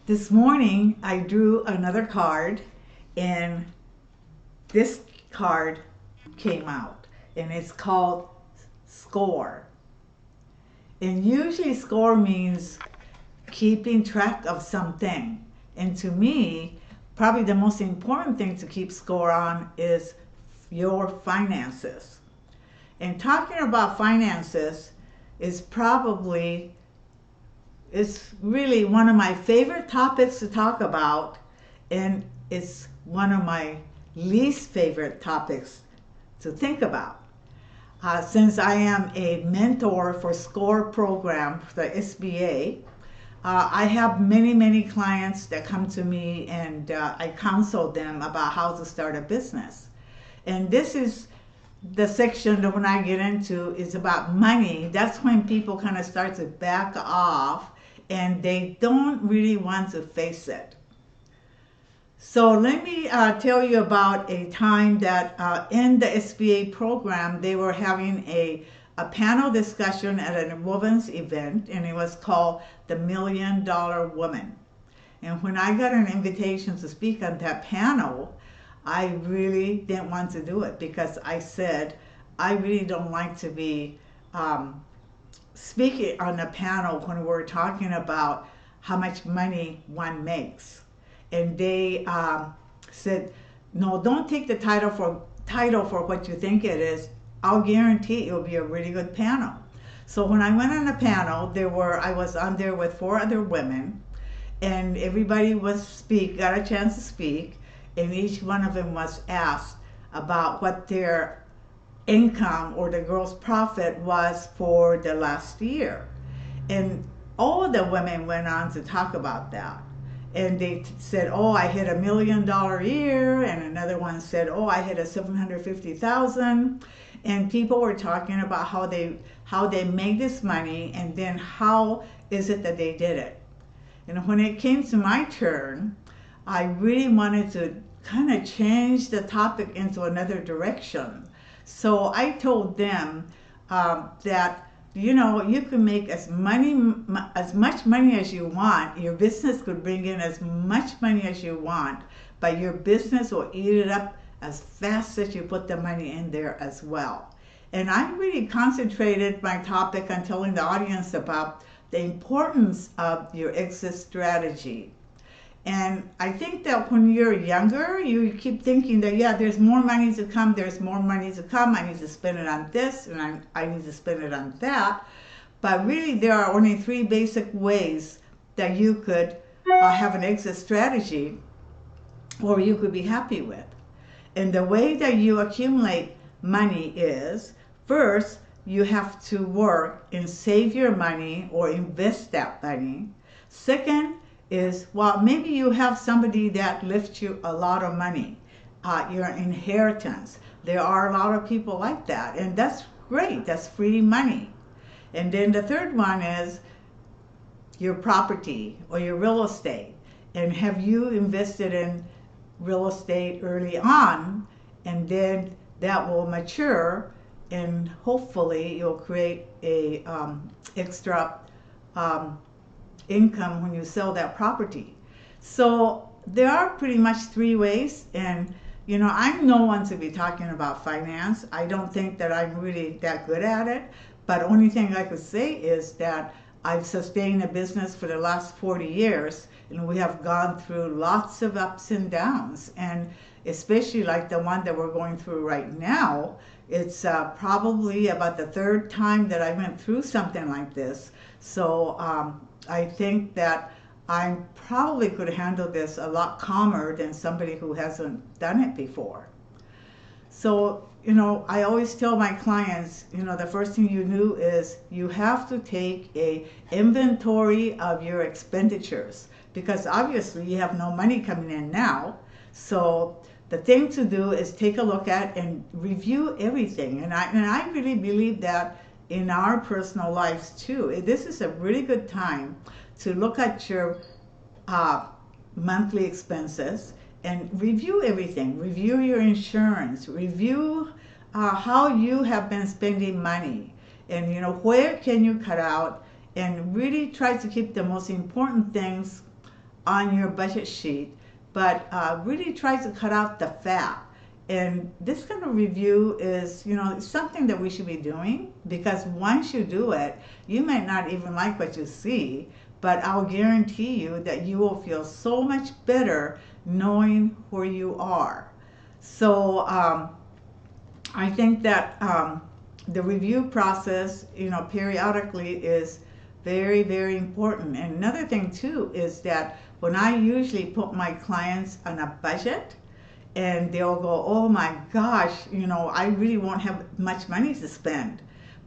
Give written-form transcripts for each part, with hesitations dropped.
This morning I drew another card, and this card came out, and it's called SCORE. And usually SCORE means keeping track of something. And to me, probably the most important thing to keep score on is your finances. And talking about finances is probably, it's really one of my favorite topics to talk about, and it's one of my least favorite topics to think about. Since I am a mentor for SCORE program for the SBA, I have many clients that come to me, and I counsel them about how to start a business. And this is the section that when I get into is about money. That's when people kind of start to back off and they don't really want to face it. So let me tell you about a time that in the SBA program they were having a panel discussion at a women's event, and it was called the $1,000,000 Woman. And when I got an invitation to speak on that panel, I really didn't want to do it because I said I really don't like to be speaking on a panel when we're talking about how much money one makes. And they said, no, don't take the title for what you think it is. I'll guarantee it will be a really good panel. So when I went on the panel, I was on there with 4 other women, and everybody got a chance to speak, and each one of them was asked about what their income or the gross profit was for the last year. And all the women went on to talk about that. And they said, oh, I hit $1,000,000 year, and another one said, oh, I hit a 750,000. And people were talking about how they make this money, and then how is it that they did it. And when it came to my turn, I really wanted to kind of change the topic into another direction. So I told them that you can make as much money as you want. Your business could bring in as much money as you want, but your business will eat it up as fast as you put the money in there as well. And I really concentrated my topic on telling the audience about the importance of your exit strategy. And I think that when you're younger, you keep thinking that, yeah, there's more money to come, there's more money to come. I need to spend it on this, and I need to spend it on that. But really, there are only 3 basic ways that you could have an exit strategy or you could be happy with. And the way that you accumulate money is, first, you have to work and save your money or invest that money. Second is, well, maybe you have somebody that left you a lot of money, your inheritance. There are a lot of people like that, and that's great. That's free money. And then the third one is your property or your real estate. And have you invested in real estate early on, and then that will mature, and hopefully you'll create a extra income when you sell that property. So there are pretty much 3 ways, and I'm no one to be talking about finance. I don't think that I'm really that good at it, but the only thing I could say is that I've sustained a business for the last 40 years, and we have gone through lots of ups and downs, and especially like the one that we're going through right now. It's probably about the 3rd time that I went through something like this. So I think that I probably could handle this a lot calmer than somebody who hasn't done it before. So, I always tell my clients, the first thing you do is you have to take a inventory of your expenditures, because obviously you have no money coming in now. So the thing to do is take a look at and review everything. And I really believe that in our personal lives too. This is a really good time to look at your monthly expenses and review everything. Review your insurance. Review how you have been spending money, and where can you cut out, and really try to keep the most important things on your budget sheet, but really try to cut out the fat. And this kind of review is, something that we should be doing, because once you do it, you might not even like what you see, but I'll guarantee you that you will feel so much better knowing where you are. So I think that the review process, periodically is very, very important. And another thing too is that when I usually put my clients on a budget, and they'll go, oh my gosh, I really won't have much money to spend.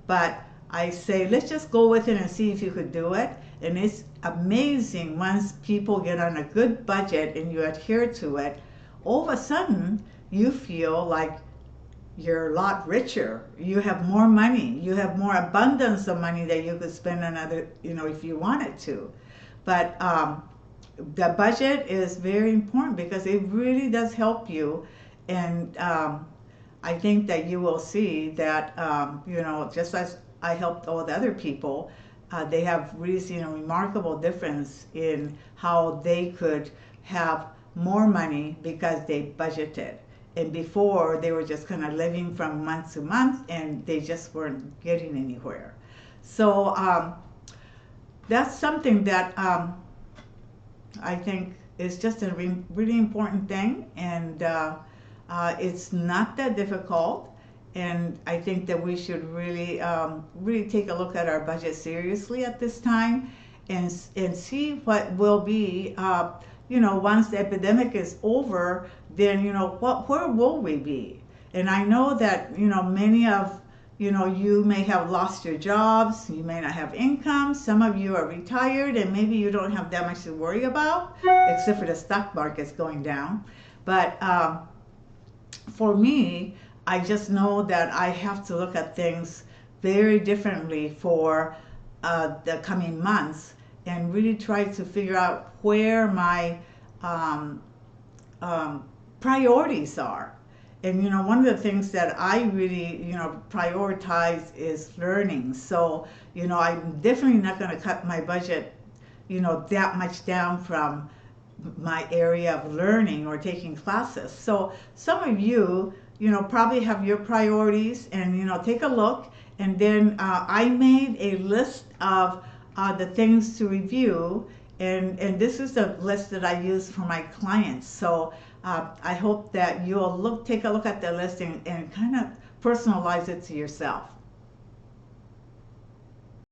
But I say, let's just go with it and see if you could do it. And it's amazing once people get on a good budget and you adhere to it, all of a sudden you feel like you're a lot richer. You have more money. You have more abundance of money that you could spend on other, if you wanted to. But the budget is very important because it really does help you. And I think that you will see that, just as I helped all the other people, they have really seen a remarkable difference in how they could have more money because they budgeted. And before, they were just kind of living from month to month, and they just weren't getting anywhere. So that's something that I think is just a really important thing, and it's not that difficult. And I think that we should really, really take a look at our budget seriously at this time, and see what will be, once the epidemic is over, then, where will we be? And I know that, many of, you may have lost your jobs, you may not have income, some of you are retired, and maybe you don't have that much to worry about, except for the stock market's going down. But for me, I just know that I have to look at things very differently for the coming months, and really try to figure out where my priorities are. And one of the things that I really prioritize is learning. So I'm definitely not going to cut my budget that much down from my area of learning or taking classes. So some of you probably have your priorities, and take a look. And then I made a list of the things to review, and this is the list that I use for my clients. So I hope that you'll take a look at the list and kind of personalize it to yourself.